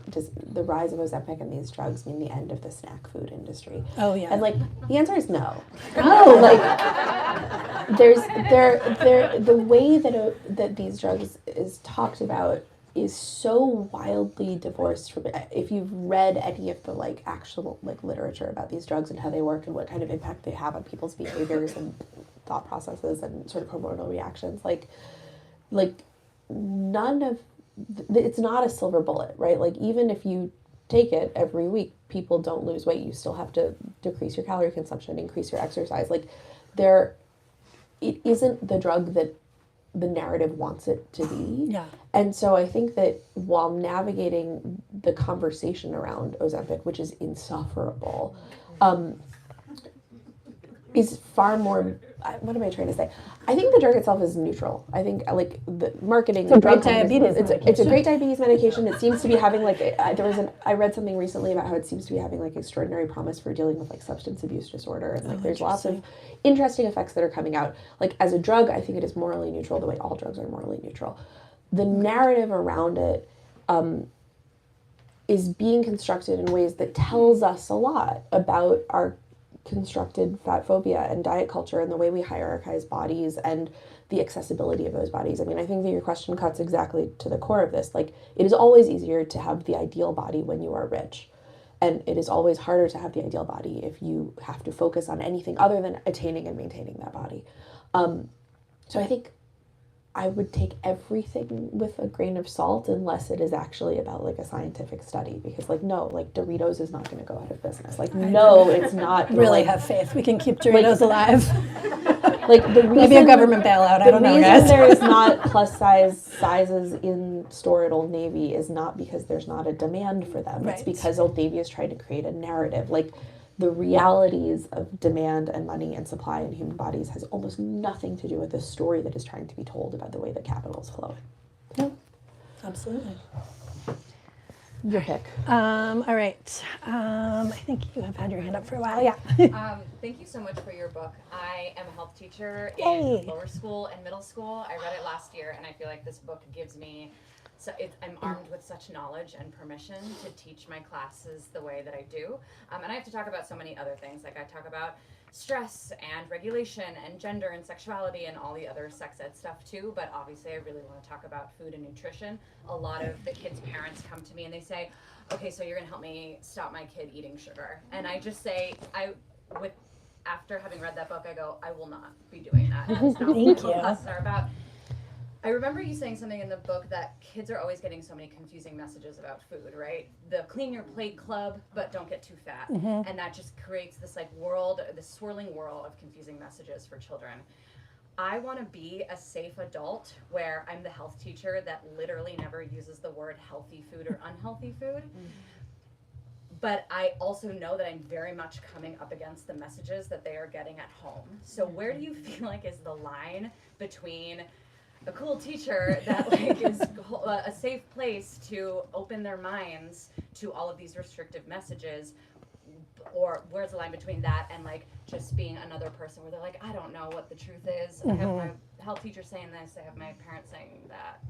does the rise of Ozempic and these drugs mean the end of the snack food industry? Oh, yeah. And like, the answer is no. Oh, Like, the way that these drugs is talked about is so wildly divorced from, if you've read any of the like actual like literature about these drugs and how they work and what kind of impact they have on people's behaviors and thought processes and sort of hormonal reactions, like none of it's not a silver bullet, right? Like, even if you take it every week, people don't lose weight. You still have to decrease your calorie consumption, increase your exercise. Like, it isn't the drug that the narrative wants it to be. Yeah. And so I think that while navigating the conversation around Ozempic, which is insufferable, is far more, what am I trying to say? I think the drug itself is neutral. I think like the marketing. It's a great diabetes medication. It's a great diabetes medication. It seems to be having like, I read something recently about how it seems to be having like extraordinary promise for dealing with like substance abuse disorder. And like there's lots of interesting effects that are coming out. Like as a drug, I think it is morally neutral the way all drugs are morally neutral. The narrative around it is being constructed in ways that tells us a lot about our constructed fat phobia and diet culture and the way we hierarchize bodies and the accessibility of those bodies. I mean, I think that your question cuts exactly to the core of this. Like, it is always easier to have the ideal body when you are rich. And it is always harder to have the ideal body if you have to focus on anything other than attaining and maintaining that body. So I think I would take everything with a grain of salt unless it is actually about like a scientific study, because like, no, like Doritos is not going to go out of business. Like, no, it's not. Really have faith. We can keep Doritos alive. Like the reason, maybe a government bailout. I don't know, guys. The reason there is not plus sizes in store at Old Navy is not because there's not a demand for them. Right. It's because Old Navy is trying to create a narrative. Like, the realities of demand and money and supply in human bodies has almost nothing to do with the story that is trying to be told about the way that capital is flowing. No, absolutely. Your pick. All right. I think you have had your hand up for a while. Yeah. Thank you so much for your book. I am a health teacher Yay. in lower school and middle school. I read it last year, and I feel like this book gives me, I'm armed with such knowledge and permission to teach my classes the way that I do. And I have to talk about so many other things. Like, I talk about stress and regulation and gender and sexuality and all the other sex ed stuff too. But obviously I really want to talk about food and nutrition. A lot of the kids' parents come to me and they say, okay, so you're going to help me stop my kid eating sugar. And I just say, after having read that book, I go, I will not be doing that. That's not what my classes are about. I remember you saying something in the book that kids are always getting so many confusing messages about food, right? The clean your plate club, but don't get too fat. And that just creates this like world, this swirling whirl of confusing messages for children. I want to be a safe adult where I'm the health teacher that literally never uses the word healthy food or unhealthy food. But I also know that I'm very much coming up against the messages that they are getting at home. So where do you feel like is the line between a cool teacher that like is a safe place to open their minds to all of these restrictive messages, or where's the line between that and like just being another person where they're like, I don't know what the truth is. I have my health teacher saying this, I have my parents saying that.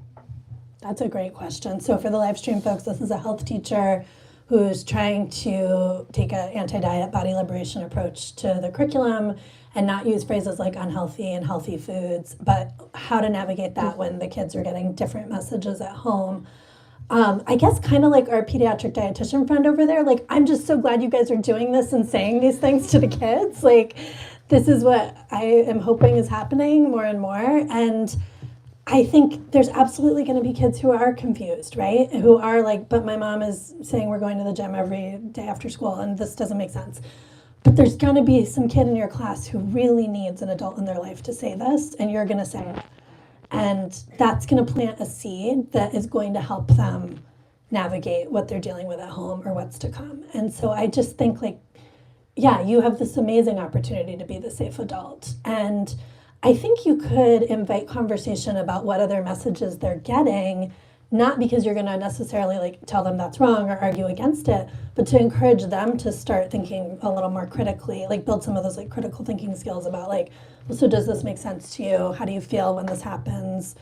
That's a great question. So for the live stream folks, this is a health teacher who's trying to take an anti-diet body liberation approach to the curriculum and not use phrases like unhealthy and healthy foods, but how to navigate that when the kids are getting different messages at home. I guess kind of like our pediatric dietitian friend over there, like, I'm just so glad you guys are doing this and saying these things to the kids. Like, this is what I am hoping is happening more and more. And I think there's absolutely going to be kids who are confused, right? Who are like, but my mom is saying we're going to the gym every day after school and this doesn't make sense. But there's going to be some kid in your class who really needs an adult in their life to say this, and you're going to say it. And that's going to plant a seed that is going to help them navigate what they're dealing with at home or what's to come. And so I just think, like, yeah, you have this amazing opportunity to be the safe adult. And I think you could invite conversation about what other messages they're getting, not because you're going to necessarily like tell them that's wrong or argue against it, but to encourage them to start thinking a little more critically, like build some of those like critical thinking skills about like, well, so does this make sense to you? How do you feel when this happens?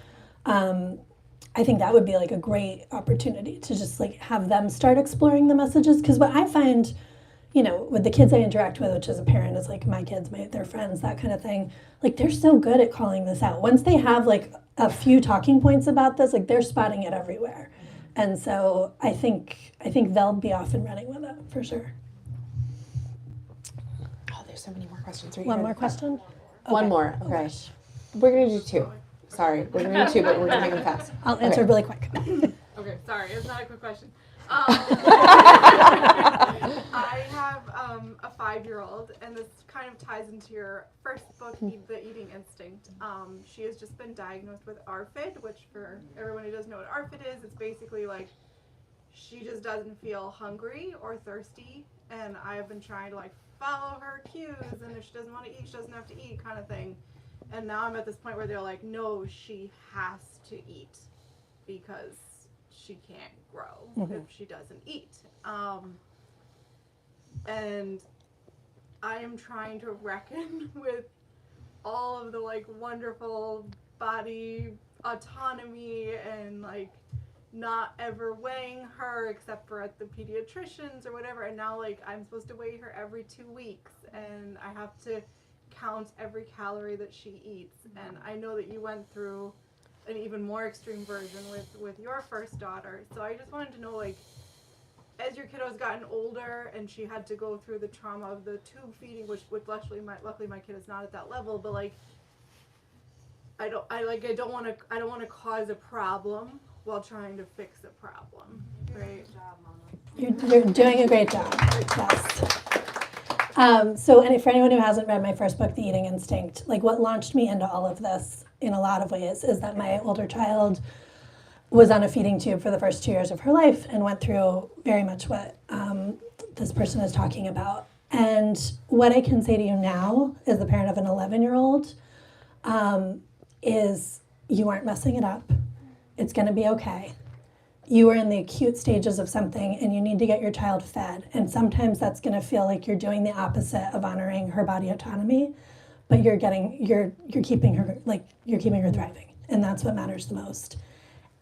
I think that would be like a great opportunity to just like have them start exploring the messages. Because what I find, you know, with the kids I interact with, which as a parent is like my kids, their friends, that kind of thing, like they're so good at calling this out. Once they have like a few talking points about this, like they're spotting it everywhere. And so I think they'll be off and running with it for sure. Oh, there's so many more questions. One more question? One Okay. more. Okay. We're going to do two. Sorry. We're going to do two, but we're going to make them fast. I'll answer really quick. Okay, sorry, it's not a quick question. I have a 5-year-old, and this kind of ties into your first book, The Eating Instinct. She has just been diagnosed with ARFID, which for everyone who doesn't know what ARFID is, it's basically like she just doesn't feel hungry or thirsty, and I have been trying to like follow her cues, and if she doesn't want to eat, she doesn't have to eat kind of thing. And now I'm at this point where they're like, no, she has to eat because she can't grow if she doesn't eat. And I am trying to reckon with all of the like wonderful body autonomy and like not ever weighing her except for at the pediatricians or whatever. And now like I'm supposed to weigh her every 2 weeks and I have to count every calorie that she eats. And I know that you went through an even more extreme version with your first daughter. So I just wanted to know, like, as your kiddo's gotten older and she had to go through the trauma of the tube feeding, which luckily my kid is not at that level, but like I don't want to cause a problem while trying to fix a problem. Right? Good job, Mama. You're doing a great job. Yes. So, and for anyone who hasn't read my first book, The Eating Instinct, like what launched me into all of this in a lot of ways is that my older child was on a feeding tube for the first 2 years of her life and went through very much what this person is talking about. And what I can say to you now, as the parent of an 11-year-old, is you aren't messing it up. It's going to be okay. You are in the acute stages of something and you need to get your child fed. And sometimes that's going to feel like you're doing the opposite of honoring her body autonomy, but you're keeping her thriving. And that's what matters the most.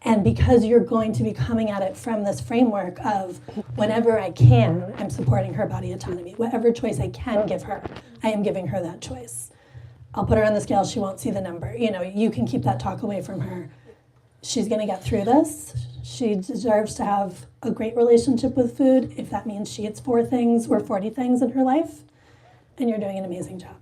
And because you're going to be coming at it from this framework of whenever I can, I'm supporting her body autonomy. Whatever choice I can give her, I am giving her that choice. I'll put her on the scale, she won't see the number. You know, you can keep that talk away from her. She's going to get through this. She deserves to have a great relationship with food, if that means she eats 4 things or 40 things in her life. And you're doing an amazing job.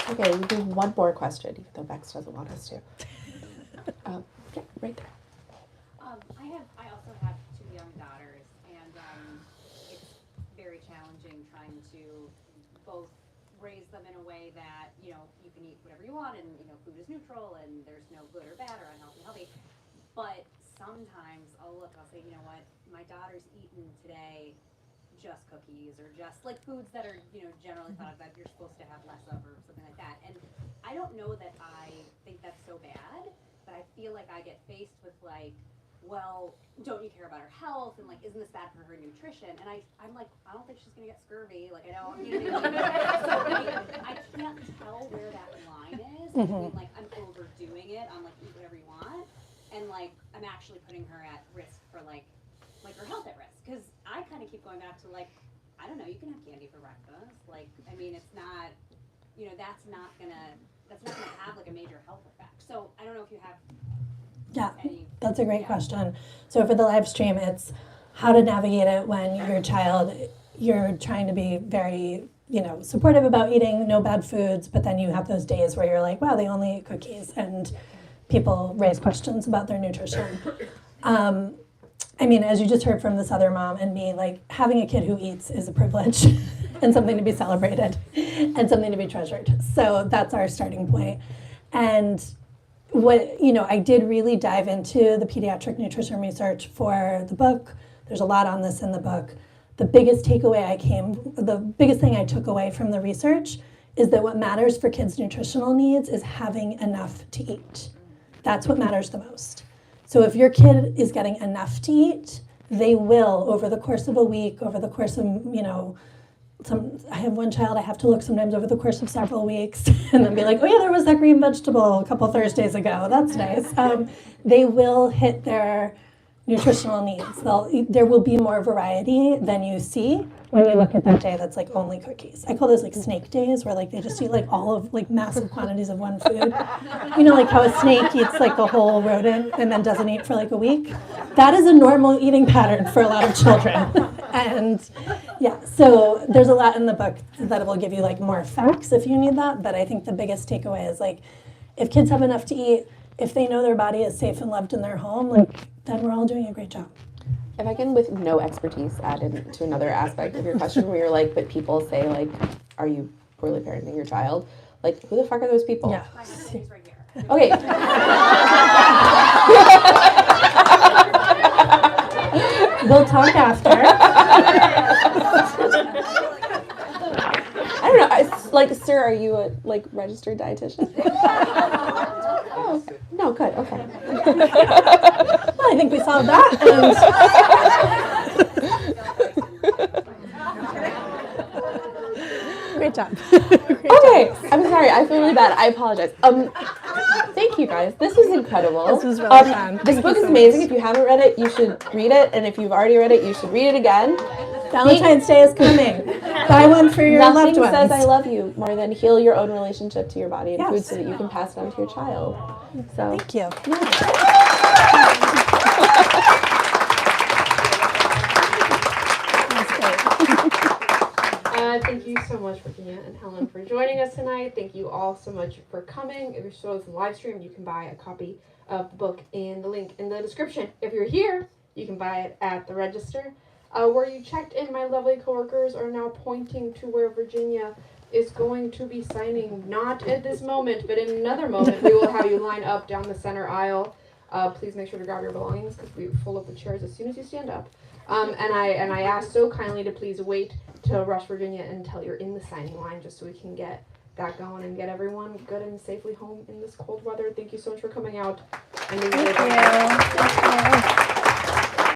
Okay, we do one more question, even though Bex doesn't want us to. Yeah, right there. I also have 2 young daughters, and it's very challenging trying to both raise them in a way that, you can eat whatever you want, and, food is neutral, and there's no good or bad or unhealthy, healthy. But sometimes I'll say, you know what, my daughter's eaten today just cookies or just like foods that are, generally thought of that you're supposed to have less of or something like that. And I don't know that I think that's so bad, but I feel like I get faced with like, well, don't you care about her health? And like, isn't this bad for her nutrition? And I'm like, I don't think she's gonna get scurvy. Like, I don't, I can't tell where that line is between like, I'm overdoing it on like, eat whatever you want. And like, I'm actually putting her at risk for like her health at risk. Cause I kind of keep going back to like, I don't know, you can have candy for breakfast. Like, I mean, it's not, that's not gonna have like a major health effect. So I don't know if you have Yeah, that's a great question. So for the live stream, it's how to navigate it when you're trying to be very, supportive about eating no bad foods, but then you have those days where you're like, wow, they only eat cookies, and people raise questions about their nutrition. As you just heard from this other mom and me, like having a kid who eats is a privilege and something to be celebrated and something to be treasured. So that's our starting point. And I did really dive into the pediatric nutrition research for the book. There's a lot on this in the book. The biggest thing I took away from the research is that what matters for kids' nutritional needs is having enough to eat. That's what matters the most. So if your kid is getting enough to eat, they will, over the course of a week, over the course of, I have one child I have to look sometimes over the course of several weeks and then be like, oh yeah, there was that green vegetable a couple Thursdays ago. That's nice. They will hit their nutritional needs. There will be more variety than you see when you look at that day that's like only cookies. I call those like snake days, where like they just eat like all of like massive quantities of one food. Like how a snake eats like the whole rodent and then doesn't eat for like a week. That is a normal eating pattern for a lot of children. And yeah, so there's a lot in the book that will give you like more facts if you need that. But I think the biggest takeaway is like, if kids have enough to eat, if they know their body is safe and loved in their home, like then we're all doing a great job. If I can, with no expertise, add in to another aspect of your question where you're like, but people say like, are you poorly parenting your child? Like, who the fuck are those people? Yeah. my husband's right here. Okay. We'll talk after. I don't know. It's like, sir, are you a registered dietitian? Oh, no, good. Okay. Well, I think we solved that. Great job. Okay, I'm sorry. I feel really bad. I apologize. Thank you guys. This was incredible. This was really fun. This book is amazing. If you haven't read it, you should read it, and if you've already read it, you should read it again. Valentine's Day is coming. Buy one for your loved ones. Nothing says I love you more than heal your own relationship to your body and Yes. food so that you can pass it on to your child. So Thank you. Thank you so much, Virginia and Helen, for joining us tonight. Thank you all so much for coming. If you're still on the live stream, you can buy a copy of the book in the link in the description. If you're here, you can buy it at the register. Where you checked in, my lovely coworkers are now pointing to where Virginia is going to be signing. Not at this moment, but in another moment, we will have you line up down the center aisle. Please make sure to grab your belongings because we fill up the chairs as soon as you stand up. And I asked so kindly to please wait to rush Virginia until you're in the signing line, just so we can get that going and get everyone good and safely home in this cold weather. Thank you so much for coming out. Thank you.